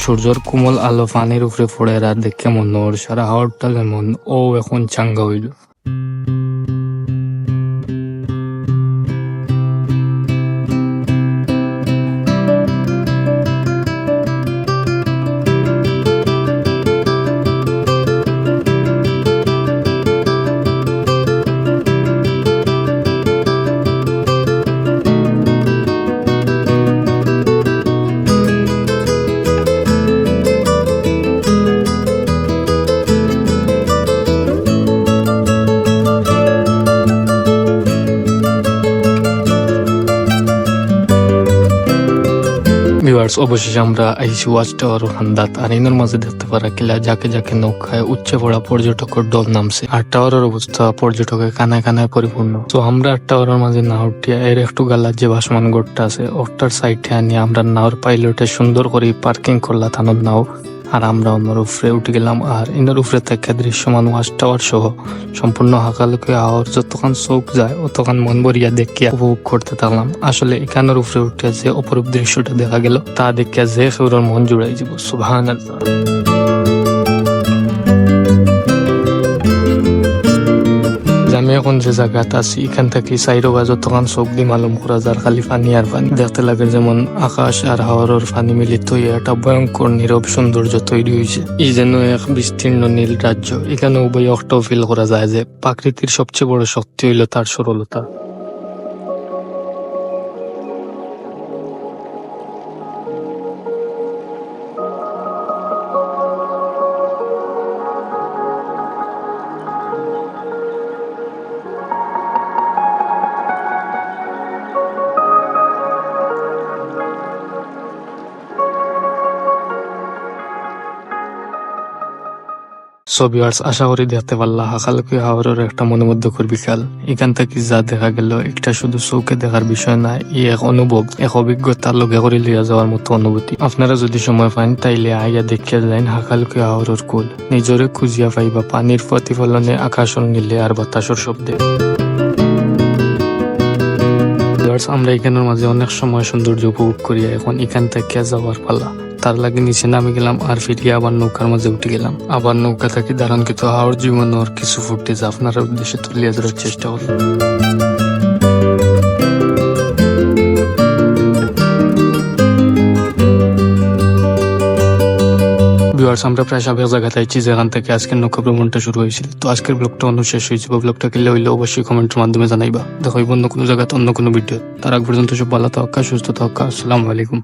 সূর্যের কোমল আলো পানির উপরে পড়ে রাত দেখে মনোর সারা হাওড়টা লেমন ও এখন চাঙ্গা হইল। ভিউয়ার্স, অবশেষে আমরা আইসি ওয়াচ টাওয়ার হান্দাত আর এর মাঝে দেখতে পারা কিলা যাকে যাকে নৌকায় উচ্চে পড়া পর্যটকের দল নামছে আর টাওয়ারের অবস্থা পর্যটকের কানায় কানায় পরিপূর্ণ। তো আমরা টাওয়ারের মাঝে না উঠিয়া এর একটু গালার যে ভাসমান গোটটা আছে ওটার সাইডে আনি আমরা নাওর পাইলটে সুন্দর করে পার্কিং করলা থানোর নাও আর আমরা অন্যর উপরে উঠে গেলাম আর ইনার উপরে থেকে দৃশ্যমান ওয়াচ টাওয়ার সহ সম্পূর্ণ হাকালুকে আওয়ার যতক্ষণ চোখ যায় অতক্ষণ মন ভরিয়া দেখিয়া উপভোগ করতে থাকলাম। আসলে এখানের উপরে উঠে যে অপরূপ দৃশ্যটা দেখা গেল তা দেখিয়া যে কেউর মন জুড়াই যাব। সুবহানাল্লাহ। আমি এখন যে জায়গাতে আছি এখান থেকে সাইরো বা যতক্ষণ চোখ দিয়ে মালুম করা যার খালি পানি আর পানি দেখতে লাগে যেমন আকাশ আর হাওয়ার পানি মিলিত হয়ে একটা ভয়ঙ্কর নীরব সৌন্দর্য তৈরি হয়েছে। এই যেন এক বিস্তীর্ণ নীল রাজ্য। এখানে উভয় একটাও ফিল করা যায় যে প্রাকৃতির সবচেয়ে বড় শক্তি হইল তার সরলতা। সো ভিউয়ার্স, আশা করি দেখতে পারলা হাকালুকি হাওরের একটা মনোমুগ্ধকর বিকাল। এখান থেকে যা দেখা গেল একটা শুধু চৌকে দেখার বিষয় না, এক অনুভব, এক অভিজ্ঞতা লগে করে লিয়া যাওয়ার মতো অনুভূতি। আপনারা যদি সময় পান তাইলে আইয়া দেখিয়া যাইন হাকালুকি হাওরের কুল। নিজরে খুঁজিয়া পাইবা পানির প্রতিফলনে আকাশের নীলে আর বাতাসের শব্দে। আমরা এখানের মাঝে অনেক সময় সৌন্দর্য উপভোগ করিয়া এখন এখান থেকে যাওয়ার পালা। তার লাগে নিচে নামে গেলাম আর ফিরিয়ে আবার নৌকার মাঝে উঠে গেলাম। আবার নৌকা থেকে দাঁড়ানকৃত হাওর জীবনের কিছু ফুটেজ আপনার উদ্দেশ্যে তুলিয়া ধরার চেষ্টা করলাম। ভিউয়ার্স, আমরা প্রায় সব জায়গাতে আইছি যেখান থেকে আজকের নৌকা ভ্রমণটা শুরু হয়েছিল। তো আজকের ব্লগটা অন্য শেষ হয়েছে। ব্লগটা কিনলে হইলে অবশ্যই কমেন্টের মাধ্যমে জানাইবা। দেখো অন্য কোনো জায়গাতে অন্য কোনো ভিডিও। তার আগ পর্যন্ত সব ভালো থাকা, সুস্থ থাকা। আসসালামু আলাইকুম।